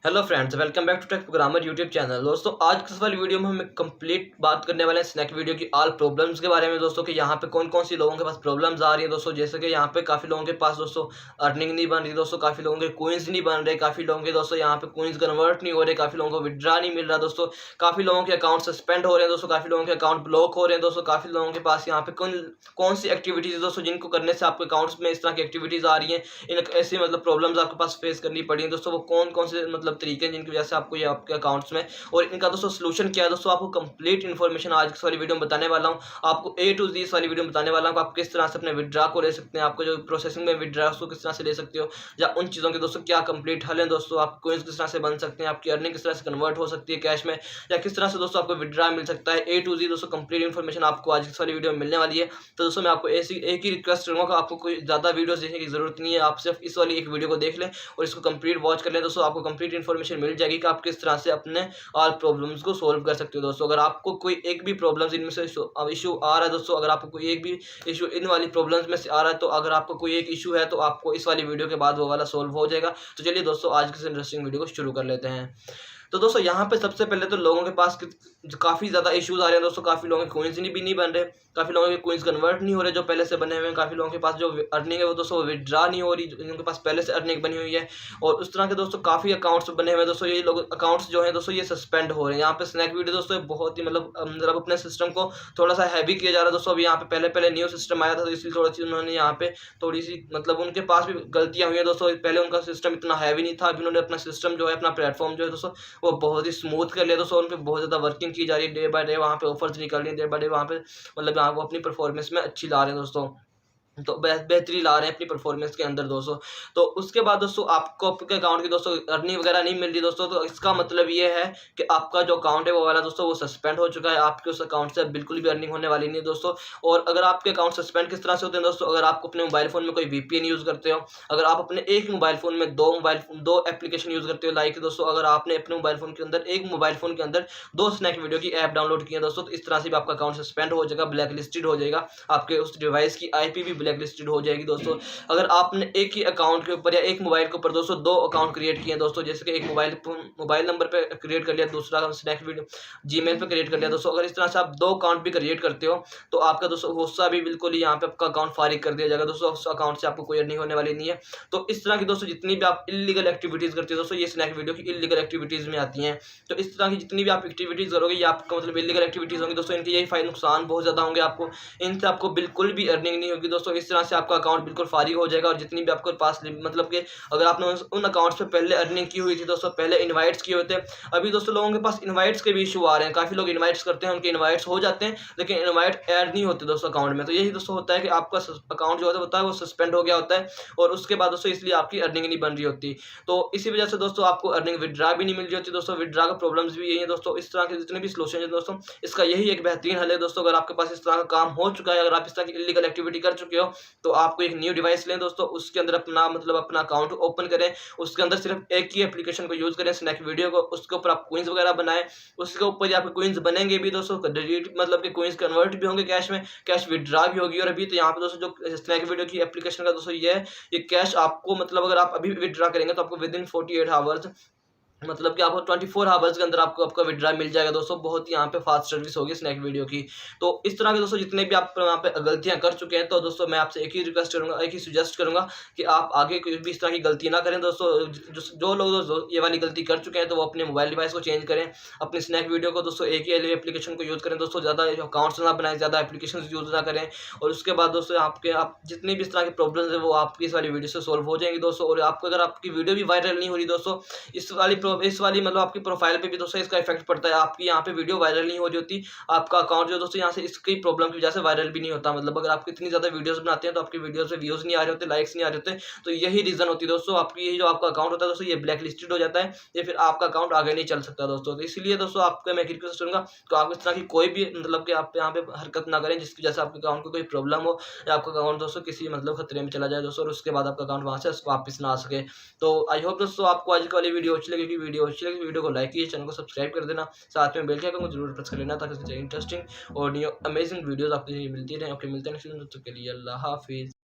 Hello friends, welcome back to tech programmer YouTube channel. दोस्तों, आज की इस वाली वीडियो में हम एक कंप्लीट बात करने वाले हैं स्नैक वीडियो की ऑल प्रॉब्लम्स के बारे में। दोस्तों कि यहाँ पे कौन कौन सी लोगों के पास प्रॉब्लम्स आ रही है। दोस्तों जैसे कि यहाँ पे काफ़ी लोगों के पास दोस्तों अर्निंग नहीं बन रही। दोस्तों काफ़ी लोगों के कोइंस नहीं बन रहे, काफ़ी लोगों के दोस्तों यहाँ पे कोइंस कन्वर्ट नहीं हो रहे, काफ़ी लोगों को विड्रा नहीं मिल रहा। दोस्तों काफ़ी लोगों के अकाउंट सस्पेंड हो रहे हैं। दोस्तों काफ़ी लोगों के अकाउंट ब्लॉक हो रहे हैं। दोस्तों काफ़ी लोगों के पास यहाँ पे कौन कौन सी एक्टिविटीज़ है दोस्तों जिनको करने से आपके अकाउंट्स में इस तरह की एक्टिविटीज़ आ रही हैं, इन ऐसी मतलब प्रॉब्लम्स आपके पास फेस करनी पड़ी है। दोस्तों वो कौन कौन से मतलब तरीके हैं जिनकी वजह से आपको ये आपके अकाउंट्स में, और इनका दोस्तों सॉल्यूशन क्या है। दोस्तों आपको कंप्लीट इन्फॉर्मेशन आज की वाली वीडियो में बताने वाला हूँ। आपको ए टू जी इस वाली वीडियो में बताने वाला हूँ कि आप किस तरह से अपने विड्रा को ले सकते हैं, आपको जो प्रोसेसिंग में विड्रा है उसको किस तरह से ले सकते हो, या उन चीज़ों के दोस्तों क्या कंप्लीट हल है। दोस्तों आप कोइंस किस तरह से बन सकते हैं, आपकी अर्निंग किस तरह से कन्वर्ट हो सकती है कैश में, या किस तरह से दोस्तों आपको विड्रा मिल सकता है। ए टू जी दोस्तों कंप्लीट इन्फॉर्मेशन आपको आज की वाली वीडियो में मिलने वाली है। तो दोस्तों मैं आपको ऐसी एक ही रिक्वेस्ट करूँगा कि आपको कोई ज़्यादा वीडियोस देखने की जरूरत नहीं है, आप सिर्फ इस वाली एक वीडियो को देख लें और इसको कंप्लीट वॉच कर लें। दोस्तों आपको कंप्लीट इन्फॉर्मेशन मिल जाएगी कि आप किस तरह से अपने ऑल प्रॉब्लम्स को सॉल्व कर सकते हो। दोस्तों अगर आपको कोई एक भी प्रॉब्लम्स इनमें से इशू आ रहा है, दोस्तों अगर आपको कोई एक भी इशू इन वाली प्रॉब्लम्स में से आ रहा है, तो अगर आपको कोई एक इशू है तो आपको इस वाली वीडियो के बाद वो वाला सॉल्व हो जाएगा। तो चलिए दोस्तों आज की इस इंटरेस्टिंग वीडियो को शुरू कर लेते हैं। तो दोस्तों यहाँ पे सबसे पहले तो लोगों के पास काफ़ी ज़्यादा इश्यूज आ रहे हैं। दोस्तों काफ़ी लोगों के कोइंस भी नहीं बन रहे, काफ़ी लोगों के कोइंस कन्वर्ट नहीं हो रहे जो पहले से बने हुए हैं, काफ़ी लोगों के पास जो अर्निंग है वो दोस्तों विड्रा नहीं हो रही जिनके पास पहले से अर्निंग बनी हुई है। और उस तरह के दोस्तों काफ़ी अकाउंट्स बने हुए हैं। दोस्तों ये लोग अकाउंट्स जो है दोस्तों ये सस्पेंड हो रहे हैं। यहाँ पे स्नैक वीडियो दोस्तों बहुत ही मतलब अपने सिस्टम को थोड़ा सा हैवी किया जा रहा है। दोस्तों अभी यहाँ पे पहले पहले न्यू सिस्टम आया था, तो इसलिए थोड़ी सी उन्होंने यहाँ पे थोड़ी सी मतलब उनके पास भी गलतियाँ हुई हैं। दोस्तों पहले उनका सिस्टम इतना हैवी नहीं था, अभी उन्होंने अपना सिस्टम जो है अपना प्लेटफॉर्म जो है दोस्तों वो बहुत ही स्मूथ कर लिया। दोस्तों उन पे बहुत ज़्यादा वर्किंग की जा रही है, डे बाय डे वहाँ पे ऑफर्स निकल रही हैं, डे बाय डे वहाँ पे मतलब यहाँ वो अपनी परफॉर्मेंस में अच्छी ला रहे हैं दोस्तों। तो बेहतरी ला रहे हैं अपनी परफॉर्मेंस के अंदर दोस्तों। तो उसके बाद दोस्तों आपको आपके अकाउंट की दोस्तों अर्निंग वगैरह नहीं मिल रही दोस्तों, तो इसका मतलब ये है कि आपका जो अकाउंट है वो वाला दोस्तों वो सस्पेंड हो चुका है। आपके उस अकाउंट से बिल्कुल भी अर्निंग होने वाली नहीं है दोस्तों। और अगर आपके अकाउंट सस्पेंड किस तरह से होते हैं दोस्तों, अगर आप अपने मोबाइल फ़ोन में कोई वीपीएन यूज़ करते हो, अगर आप अपने एक मोबाइल फ़ोन में दो एप्लीकेशन यूज़ करते हो, लाइक दोस्तों अगर आपने अपने मोबाइल फ़ोन के अंदर एक मोबाइल फ़ोन के अंदर दो स्नैक वीडियो की ऐप डाउनलोड की है दोस्तों, तो इस तरह से भी आपका अकाउंट सस्पेंड हो जाएगा, ब्लैक लिस्टेड हो जाएगा, आपके उस डिवाइस की आईपी भी ब्लैक लिस्टेड हो जाएगी दोस्तों। अगर आपने एक ही अकाउंट के ऊपर या एक मोबाइल के ऊपर दोस्तों दो अकाउंट क्रिएट किए हैं दोस्तों, जैसे कि एक मोबाइल नंबर पे क्रिएट कर लिया, दूसरा स्नैक वीडियो जीमेल पे क्रिएट कर लिया दोस्तों, अगर इस तरह से आप दो अकाउंट भी क्रिएट करते हो तो आपका दोस्तों गुस्सा भी बिल्कुल ही यहाँ पे आपका अकाउंट फारिग कर दिया जाएगा दोस्तों, उस अकाउंट से आपको कोई अर्निंग होने वाली नहीं है। तो इस तरह की दोस्तों जितनी भी आप इलीगल एक्टिविटीज करते हो दोस्तों, ये स्नैक वीडियो की इलीगल एक्टिविटीज में आती हैं। तो इस तरह की जितनी भी आप एक्टिविटीज करोगे ये आपका मतलब इलीगल एक्टिविटीज होंगी दोस्तों, इनके यही फायदे नुकसान बहुत ज्यादा होंगे आपको, इनसे आपको बिल्कुल भी अर्निंग नहीं होगी दोस्तों। इस तरह से आपका अकाउंट बिल्कुल फारिग हो जाएगा, और जितनी भी आपके पास मतलब कि अगर आपने उन अकाउंट्स पे पहले अर्निंग की हुई थी दोस्तों, पहले इनवाइट्स किए हुए थे, अभी दोस्तों लोगों के पास इनवाइट्स के भी इशू आ रहे हैं। काफ़ी लोग इनवाइट्स करते हैं, उनके इनवाइट्स हो जाते हैं लेकिन इनवाइट ऐड नहीं होते दोस्तों अकाउंट में। तो यही दोस्तों होता है कि आपका अकाउंट जो होता है वो सस्पेंड हो गया होता है, और उसके बाद दोस्तों इसलिए आपकी अर्निंग नहीं बन रही होती। तो इसी वजह से दोस्तों आपको अर्निंग विड्रा भी नहीं मिल रही होती दोस्तों। विड्रा का प्रॉब्लम्स भी यही है दोस्तों। इस तरह के जितने भी सॉल्यूशन है दोस्तों, इसका यही एक बेहतरीन हल है दोस्तों। अगर आपके पास इस तरह का काम हो चुका है, अगर आप इस तरह की इलीगल एक्टिविटी कर चुके हो, तो आपको एक न्यू डिवाइस लें दोस्तों, उसके अंदर अपना मतलब अपना अकाउंट ओपन करें, उसके अंदर सिर्फ एक ही एप्लीकेशन को यूज़ करें स्नैक वीडियो को, उसके ऊपर आप कोइंस वगैरह बनाएं, उसके ऊपर ही आपके कोइंस बनेंगे भी दोस्तों, डिलीट मतलब कि कोइंस कन्वर्ट भी होंगे कैश में, कैश विड्रा भी होगी। और अभी तो यहाँ पे दोस्तों जो स्नैक वीडियो की एप्लीकेशन का दोस्तों ये कैश आपको मतलब अगर आप अभी विड्रा करेंगे तो आपको विद इन 48 आवर्स मतलब कि आपको 24 आवर्स के अंदर आपको आपका विड्रा मिल जाएगा दोस्तों। बहुत ही यहाँ पे फास्ट सर्विस होगी स्नैक वीडियो की। तो इस तरह के दोस्तों जितने भी आप यहाँ पे गलतियाँ कर चुके हैं, तो दोस्तों मैं आपसे एक ही रिक्वेस्ट करूँगा, एक ही सजेस्ट करूँगा कि आप आगे कोई भी इस तरह की गलती ना करें दोस्तों। जो लोग दोस्तों ये वाली गलती कर चुके हैं तो वो अपने मोबाइल डिवाइस को चेंज करें, अपनी स्नैक वीडियो को दोस्तों एक ही एप्लीकेशन को यूज़ करें दोस्तों, ज़्यादा अकाउंट्स ना बनाएं, ज़्यादा एप्लीकेशन यूज़ ना करें। और उसके बाद दोस्तों आप जितनी भी इस तरह की प्रॉब्लम्स है वो आपकी इस वाली वीडियो से सोल्व हो जाएंगी दोस्तों। और आपको अगर आपकी वीडियो भी वायरल नहीं हो रही दोस्तों, इस वाली मतलब आपकी प्रोफाइल पे भी दोस्तों इसका इफेक्ट पड़ता है। आपकी यहाँ पे वीडियो वायरल नहीं हो रही होती, आपका अकाउंट जो दोस्तों यहाँ से इसकी प्रॉब्लम की वजह से वायरल भी नहीं होता। मतलब अगर आप इतनी ज़्यादा वीडियोस बनाते हैं तो आपकी वीडियोस में व्यूज़ नहीं आ रहे होते, लाइक्स नहीं आ रहे होते, तो यही रीज़न होती है दोस्तों। आपकी ये जो आपका अकाउंट होता है दोस्तों ये ब्लैक लिस्टेड हो जाता है, या फिर आपका अकाउंट आगे नहीं चल सकता दोस्तों। तो इसलिए दोस्तों आपको मैं रिक्वेस्ट करूँगा तो आप इस तरह की कोई भी मतलब कि आप यहाँ पे हरकत ना करें जिसकी वजह से आपके अकाउंट को कोई प्रॉब्लम हो, या आपका अकाउंट दोस्तों किसी मतलब खतरे में चला जाए दोस्तों, और उसके बाद आपका अकाउंट वहाँ से वापस ना आ सके। तो आई होप दोस्तों आपको आज की वाली वीडियो अच्छी लगेगी। वीडियो को लाइक कीजिए, चैनल को सब्सक्राइब कर देना, साथ में बेल के आइकन को जरूर प्रेस कर लेना ताकि इंटरेस्टिंग और न्यू अमेजिंग वीडियोस आपको मिलती रहे। ओके, मिलते हैं नेक्स्ट वीडियो में, तब तक के लिए अल्लाह हाफिज़।